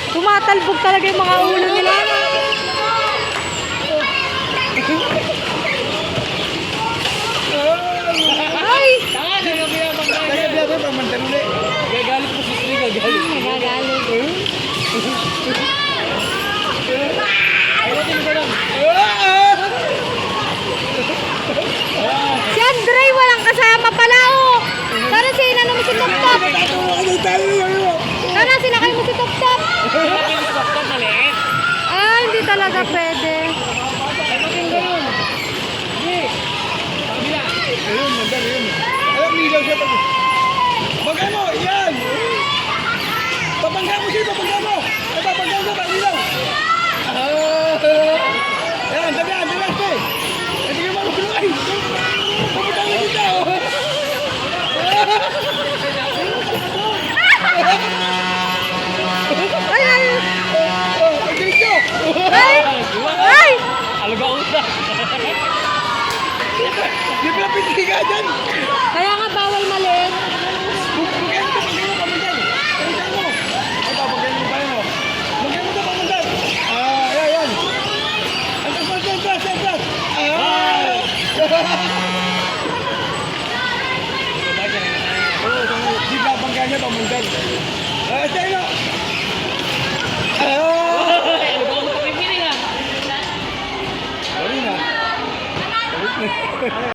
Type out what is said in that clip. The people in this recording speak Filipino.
Tumatalbog talaga yung mga ulo nila. Ay! Gagalit po si Sri, gagalit. Nagagalit. Si Andre walang kasama pala oh. Sana sinano mo si Top Top. Sana sinakay mo si Top Top. Ah, hindi talaga pwede. Ayun, mandal, ayun. Alam, nilaw siya pag... Bangga mo, yan! Babangga mo siya, babangga mo! Ay, babangga mo ba, nilaw! Yan, damihan, pe! Ay, hindi ka marunong, ay! Pupunta mo dito, oh! Ay, ay! Ay, dito! Ay! Ay! Alaga uta! Di ba pitiga dyan? Kaya nga bawal maliit. Bugyan mo, pamundal! Pamundal mo! Ay, babagyan mo tayo mo! Bugyan mo ito, pamundal! Ayan, yan! Ang di ba bangga niya, pamundal? Tayo!